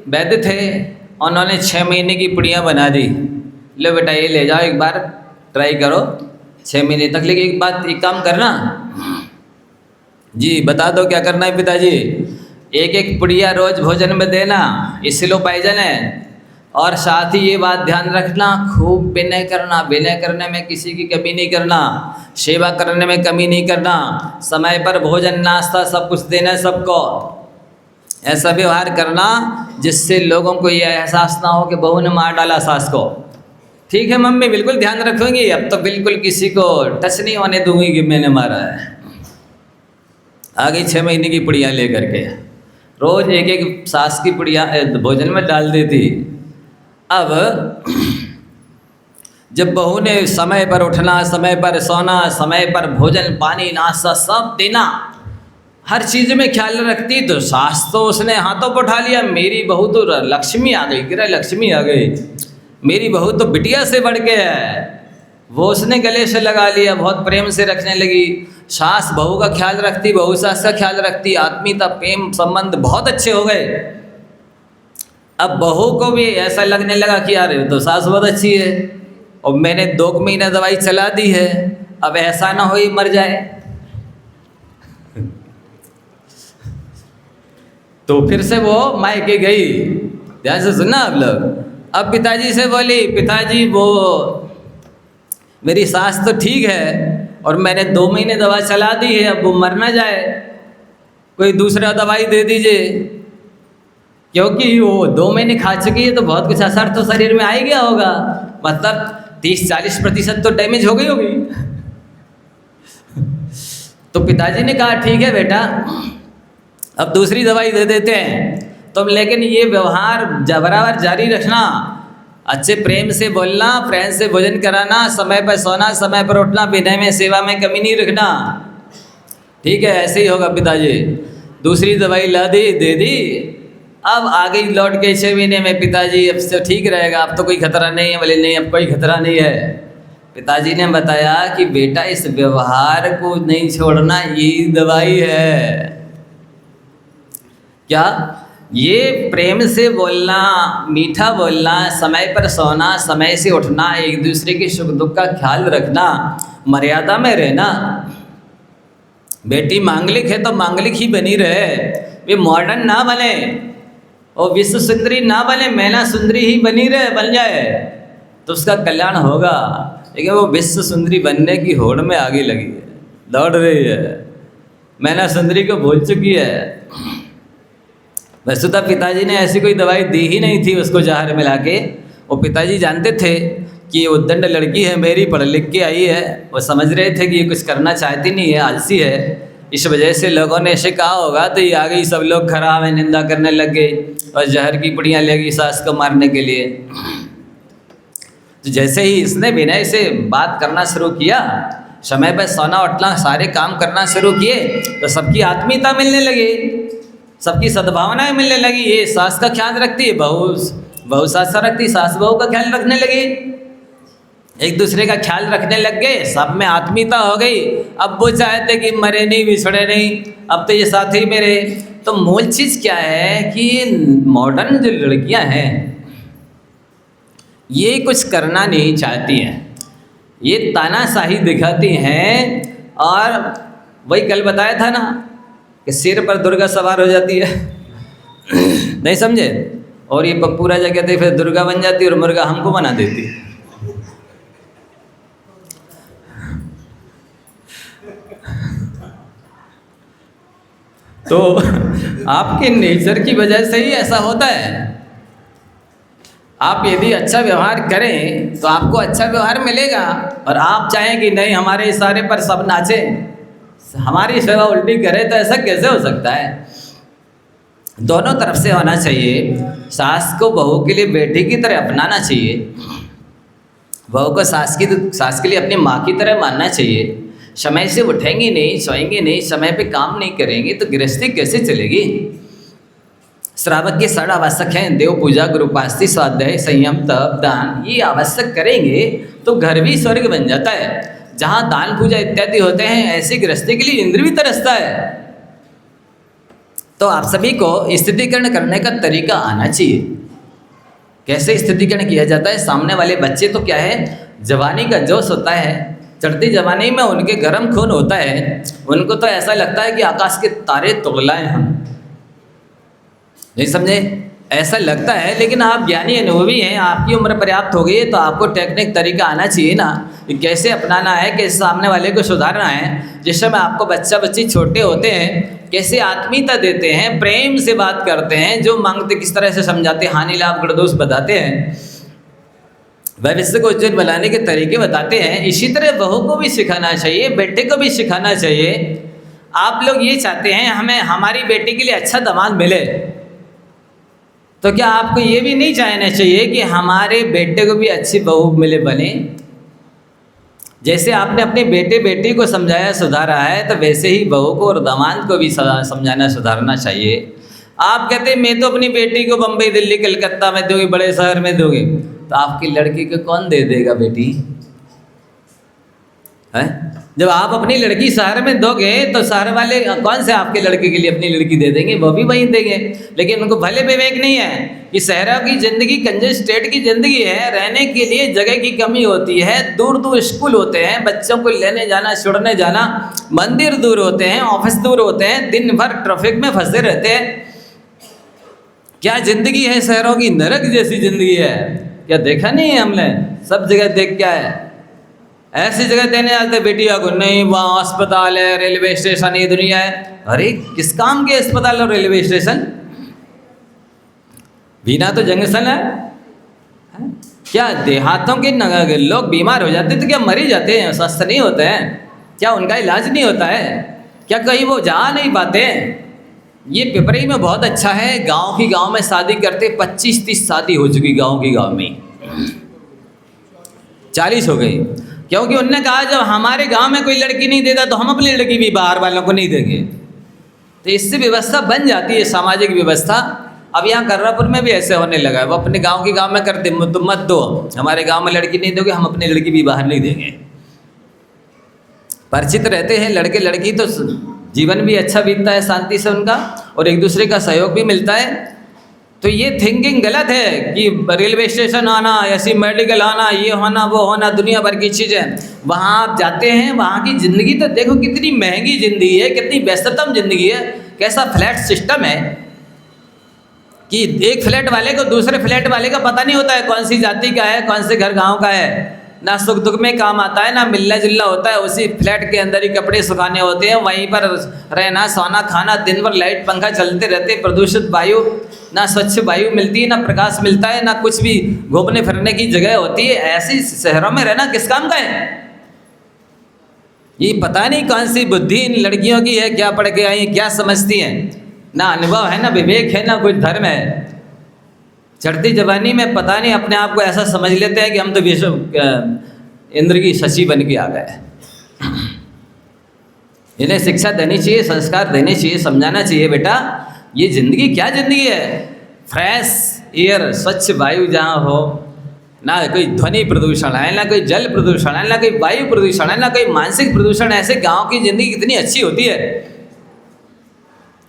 वैद्य थे, उन्होंने 6 महीने की पुड़ियाँ बना दी, लो बेटा ये ले जाओ, एक बार ट्राई करो 6 महीने तक। लेकिन एक बात, एक काम करना। जी बता दो क्या करना है पिताजी? एक एक पुड़िया रोज भोजन में देना, इससे लो पाइजन है। और साथ ही ये बात ध्यान रखना, खूब विनय करना, विनय करने में किसी की कमी नहीं करना, सेवा करने में कमी नहीं करना, समय पर भोजन नाश्ता सब कुछ देना सबको। ऐसा व्यवहार करना जिससे लोगों को ये एहसास ना हो कि बहू ने मार डाला सास को। ठीक है मम्मी बिल्कुल ध्यान रखूंगी, अब तो बिल्कुल किसी को टच नहीं होने दूंगी कि मैंने मारा है। आ गई 6 महीने की पुड़िया लेकर के, रोज एक एक सास की पुड़िया भोजन में डाल देती। अब जब बहू ने समय पर उठना, समय पर सोना, समय पर भोजन पानी नाश्ता सब देना, हर चीज़ में ख्याल रखती, तो सास तो उसने हाथों पर उठा लिया, मेरी बहू तो लक्ष्मी आ गई, गिरा लक्ष्मी आ गई, मेरी बहू तो बिटिया से बढ़ के है। वो उसने गले से लगा लिया, बहुत प्रेम से रखने लगी। सास बहू का ख्याल रखती, बहू सास का ख्याल रखती, आत्मीयता प्रेम संबंध बहुत अच्छे हो गए। अब बहू को भी ऐसा लगने लगा कि यार तो सास बहुत अच्छी है और मैंने 2 महीने दवाई चला दी है, अब ऐसा ना हो ही मर जाए। तो फिर से वो मायके गई, ध्यान से सुनना आप लोग। अब पिताजी से बोली पिताजी वो मेरी सास तो ठीक है और मैंने 2 महीने दवा चला दी है, अब वो मर ना जाए, कोई दूसरा दवाई दे दीजिए, क्योंकि वो 2 महीने खा चुकी है तो बहुत कुछ असर तो शरीर में आ ही गया होगा, मतलब 30-40% तो डैमेज हो गई होगी। तो पिताजी ने कहा ठीक है बेटा अब दूसरी दवाई दे देते हैं तुम, लेकिन ये व्यवहार बराबर जारी रखना, अच्छे प्रेम से बोलना, प्रेम से भोजन कराना, समय पर सोना, समय पर उठना, विनय में सेवा में कमी नहीं रखना। ठीक है ऐसे ही होगा पिताजी। दूसरी दवाई ला दी, दे दी, अब आ गई लौट के 6 महीने में, पिताजी अब से ठीक रहेगा, अब तो कोई खतरा नहीं है। बोले नहीं अब कोई खतरा नहीं है। पिताजी ने बताया कि बेटा इस व्यवहार को नहीं छोड़ना, यही दवाई है। क्या? ये प्रेम से बोलना, मीठा बोलना, समय पर सोना, समय से उठना, एक दूसरे के सुख दुख का ख्याल रखना, मर्यादा में रहना। बेटी मांगलिक है तो मांगलिक ही बनी रहे, वे मॉडर्न ना बने और विश्व सुंदरी ना बने, मैना सुंदरी ही बनी रहे, बन जाए तो उसका कल्याण होगा। लेकिन वो विश्व सुंदरी बनने की होड़ में आगे लगी है, दौड़ रही है, मैना सुंदरी को भूल चुकी है। वैसे तो पिताजी ने ऐसी कोई दवाई दी ही नहीं थी उसको जहर मिला के। वो पिताजी जानते थे कि ये उद्दंड लड़की है मेरी, पढ़ लिख के आई है, वो समझ रहे थे कि ये कुछ करना चाहती नहीं है, आलसी है, इस वजह से लोगों ने ऐसे कहा होगा तो ये आ गई, सब लोग खराब है, निंदा करने लग गए और जहर की पुड़ियाँ ले गई सास को मारने के लिए। तो जैसे ही इसने विनय से बात करना शुरू किया, समय पर सोना उठना, सारे काम करना शुरू किए, तो सबकी आत्मीयता मिलने लगी, सबकी सद्भावनाएं मिलने लगी। ये सास का ख्याल रखती है, बहू सास का रखती, सास बहू का ख्याल रखने लगी, एक दूसरे का ख्याल रखने लग गए, सब में आत्मीयता हो गई। अब वो चाहते कि मरे नहीं बिछड़े नहीं, अब तो ये साथ ही मेरे। तो मूल चीज़ क्या है कि मॉडर्न जो लड़कियां हैं ये कुछ करना नहीं चाहती हैं, ये तानाशाही दिखाती हैं। और वही कल बताया था ना कि सिर पर दुर्गा सवार हो जाती है नहीं समझे, और ये पप्पू राजा कहते फिर दुर्गा बन जाती और मुर्गा हमको बना देती। तो आपके नेचर की वजह से ही ऐसा होता है। आप यदि अच्छा व्यवहार करें तो आपको अच्छा व्यवहार मिलेगा, और आप चाहें कि नहीं हमारे इशारे पर सब नाचे, हमारी सेवा उल्टी करे, तो ऐसा कैसे हो सकता है? दोनों तरफ से होना चाहिए। सास को बहू के लिए बेटी की तरह अपनाना चाहिए, बहू को सास के लिए अपनी माँ की तरह मानना चाहिए। समय से उठेंगे नहीं, सोएंगे नहीं, समय पे काम नहीं करेंगे तो गृहस्थी कैसे चलेगी? श्रावक के 6 आवश्यक हैं, देव पूजा, गुरुपास्ति, स्वाध्याय, संयम, तप, दान। ये आवश्यक करेंगे तो घर भी स्वर्ग बन जाता है। जहाँ दान पूजा इत्यादि होते हैं, ऐसी गृहस्थी के लिए इंद्र भी तरसता है। तो आप सभी को स्थितिकरण करने का तरीका आना चाहिए। कैसे स्थितिकरण किया जाता है? सामने वाले बच्चे तो क्या है, जवानी का जोश होता है, चढ़ती जवानी में उनके गर्म खून होता है, उनको तो ऐसा लगता है कि आकाश के तारे तोड़लाएं हम, नहीं समझे? ऐसा लगता है। लेकिन आप ज्ञानी अनुभवी हैं, आपकी उम्र पर्याप्त हो गई है, तो आपको टेक्निक तरीका आना चाहिए ना कि कैसे अपनाना है, कैसे सामने वाले को सुधारना है। जिस समय आपको बच्चा बच्ची छोटे होते हैं, कैसे आत्मीयता देते हैं, प्रेम से बात करते हैं, जो मांगते किस तरह से समझाते, हानि लाभ गुण-दोष बताते हैं, भविष्य को उज्जवल बनाने के तरीके बताते हैं। इसी तरह बहू को भी सिखाना चाहिए, बेटे को भी सिखाना चाहिए। आप लोग ये चाहते हैं हमें हमारी बेटी के लिए अच्छा दामाद मिले, तो क्या आपको ये भी नहीं चाहना चाहिए कि हमारे बेटे को भी अच्छी बहू मिले, बने? जैसे आपने अपने बेटे बेटी को समझाया सुधारा है, तो वैसे ही बहू को और दामाद को भी समझाना सुधारना चाहिए। आप कहते हैं मैं तो अपनी बेटी को बम्बई, दिल्ली, कलकत्ता में दोगे, बड़े शहर में दोगे, तो आपकी लड़की को कौन दे देगा बेटी? है? जब आप अपनी लड़की शहर में दोगे तो शहर वाले कौन से आपके लड़के के लिए अपनी लड़की दे देंगे? वो भी वहीं देंगे। लेकिन उनको भले विवेक नहीं है कि शहरों की ज़िंदगी कंजेस्टेड की ज़िंदगी है, रहने के लिए जगह की कमी होती है, दूर दूर स्कूल होते हैं, बच्चों को लेने जाना, छोड़ने जाना, मंदिर दूर होते हैं, ऑफिस दूर होते हैं, दिन भर ट्रैफिक में फंसे रहते हैं। क्या ज़िंदगी है शहरों की? नरक जैसी ज़िंदगी है। क्या देखा नहीं है हमने? सब जगह देख क्या है, ऐसी जगह देने आते बेटिया को, नहीं वहाँ अस्पताल है, रेलवे स्टेशन, ये दुनिया है। अरे किस काम के अस्पताल और रेलवे स्टेशन? बिना तो जंक्शन है। क्या देहातों के लोग बीमार हो जाते तो क्या मर ही जाते हैं, स्वस्थ नहीं होते हैं? क्या उनका इलाज नहीं होता है? क्या कहीं वो जा नहीं पाते? ये पिपरी में बहुत अच्छा है, गांव में शादी करते 25-30 शादी हो चुकी गांव में, 40 हो गई। क्योंकि उनने कहा जब हमारे गांव में कोई लड़की नहीं देता तो हम अपनी लड़की भी बाहर वालों को नहीं देंगे। तो इससे व्यवस्था बन जाती है, सामाजिक व्यवस्था। अब यहाँ कर्रापुर में भी ऐसे होने लगा है, वो अपने गांव में करते, तुम मत दो, हमारे गांव में लड़की नहीं दोगे, हम अपनी लड़की भी बाहर नहीं देंगे। परिचित रहते हैं लड़के लड़की, तो जीवन भी अच्छा बीतता है शांति से उनका, और एक दूसरे का सहयोग भी मिलता है। तो ये थिंकिंग गलत है कि रेलवे स्टेशन आना, ऐसी मेडिकल आना, ये होना वो होना, दुनिया भर की चीज़ें। वहाँ आप जाते हैं, वहाँ की ज़िंदगी तो देखो कितनी महंगी ज़िंदगी है, कितनी व्यस्ततम ज़िंदगी है। कैसा फ्लैट सिस्टम है कि एक फ्लैट वाले को दूसरे फ्लैट वाले का पता नहीं होता है कौन सी जाति का है, कौन से घर गाँव का है, ना सुख दुख में काम आता है, ना मिलना जुलना होता है। उसी फ्लैट के अंदर ही कपड़े सुखाने होते हैं, वहीं पर रहना, सोना, खाना, दिन भर लाइट पंखा चलते रहते, प्रदूषित वायु, ना स्वच्छ वायु मिलती है, ना प्रकाश मिलता है, ना कुछ भी घूमने फिरने की जगह होती है। ऐसी शहरों में रहना किस काम का है? ये पता नहीं कौन सी बुद्धि इन लड़कियों की है, क्या पढ़ के आई, क्या समझती हैं, ना अनुभव है, ना विवेक है, ना कुछ धर्म है। चढ़ती जवानी में पता नहीं अपने आप को ऐसा समझ लेते हैं कि हम तो विश्व इंद्र की शशि बन के आ गए। इन्हें शिक्षा देनी चाहिए, संस्कार देने चाहिए, समझाना चाहिए, बेटा ये ज़िंदगी क्या ज़िंदगी है। फ्रेश एयर, स्वच्छ वायु जहाँ हो, ना कोई ध्वनि प्रदूषण है, ना कोई जल प्रदूषण है, ना कोई वायु प्रदूषण है, ना कोई मानसिक प्रदूषण। ऐसे गांव की ज़िंदगी कितनी अच्छी होती है,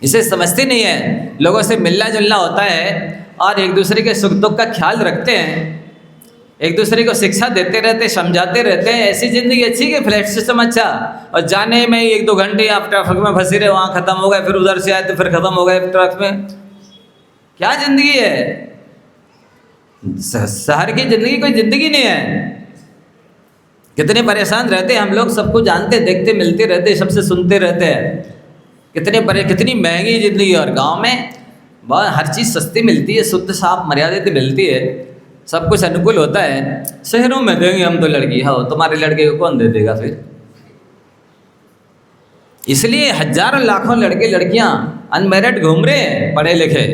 इसे समझते नहीं है। लोगों से मिलना जुलना होता है और एक दूसरे के सुख दुख का ख्याल रखते हैं। एक दूसरे को शिक्षा देते रहते, समझाते रहते हैं। ऐसी ज़िंदगी अच्छी कि फ्लैट सिस्टम अच्छा, और जाने में 1-2 घंटे आप ट्रैफिक में फंसे रहे, वहाँ ख़त्म हो गए, फिर उधर से आए तो फिर ख़त्म हो गए ट्रैफिक में। क्या ज़िंदगी है? शहर की ज़िंदगी कोई ज़िंदगी नहीं है। कितने परेशान रहते हैं हम लोग, सबको जानते, देखते, मिलते रहते, सबसे सुनते रहते हैं। कितनी महंगी ज़िंदगी। और गांव में बहुत हर चीज़ सस्ती मिलती है, शुद्ध साफ मर्यादित मिलती है, सब कुछ अनुकूल होता है। शहरों में देंगे हम तो लड़की, हाँ तुम्हारे लड़के को कौन दे देगा फिर? इसलिए हजारों लाखों लड़के लड़कियां अनमैरिड घूम रहे हैं, पढ़े लिखे।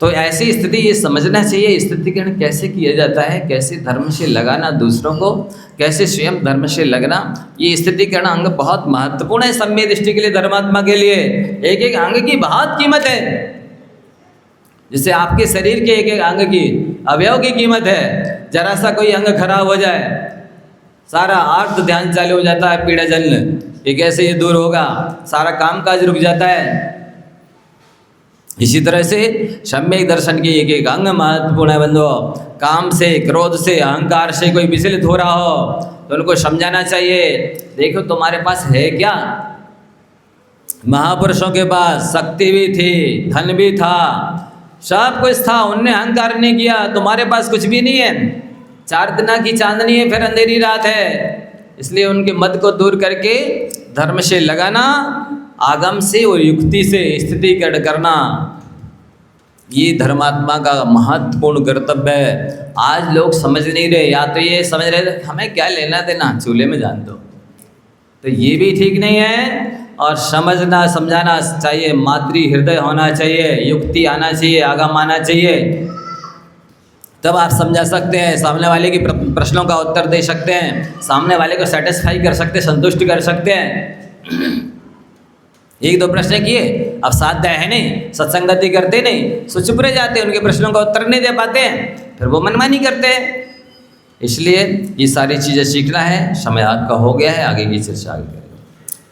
तो ऐसी स्थिति ये समझना चाहिए स्थितिकरण कैसे किया जाता है, कैसे धर्म से लगाना दूसरों को, कैसे स्वयं धर्म से लगना। ये स्थितिकरण अंग बहुत महत्वपूर्ण है सम्य दृष्टि के लिए, धर्मात्मा के लिए। एक एक अंग की बहुत कीमत है। जैसे आपके शरीर के एक एक अंग की, अवयव की कीमत है। जरा सा कोई अंग खराब हो जाए, सारा आर्त ध्यान चालू हो जाता है, पीड़ा जलन, ये कैसे ये दूर होगा, सारा कामकाज रुक जाता है। इसी तरह से सम्यक दर्शन के एक एक अंग महत्वपूर्ण है बंधुओं। काम से, क्रोध से, अहंकार से कोई विचलित हो रहा हो तो उनको समझाना चाहिए, देखो तुम्हारे पास है क्या? महापुरुषों के पास शक्ति भी थी, धन भी था, सब कुछ था, उनने अहंकार नहीं किया। तुम्हारे पास कुछ भी नहीं है, 4 दिन की चांदनी है, फिर अंधेरी रात है। इसलिए उनके मत को दूर करके धर्म से लगाना, आगम से और युक्ति से स्थितिकरण करना, ये धर्मात्मा का महत्वपूर्ण कर्तव्य है। आज लोग समझ नहीं रहे, या तो ये समझ रहे हमें क्या लेना देना, चूल्हे में जान दो, तो ये भी ठीक नहीं है। और समझना समझाना चाहिए, मातृ हृदय होना चाहिए, युक्ति आना चाहिए, आगम आना चाहिए, तब आप समझा सकते हैं, सामने वाले की प्रश्नों का उत्तर दे सकते हैं, सामने वाले को सेटिस्फाई कर सकते, संतुष्ट कर सकते हैं। 1-2 प्रश्न किए, अब साध्य है नहीं, सत्संगति करते नहीं, सो चुप रह जाते, उनके प्रश्नों का उत्तर नहीं दे पाते हैं, फिर वो मनमानी करते हैं। इसलिए ये सारी चीज़ें सीखना है। समय आपका हो गया है, आगे की चर्चा आगे करेंगे।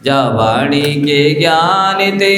जा वाणी के ज्ञान ते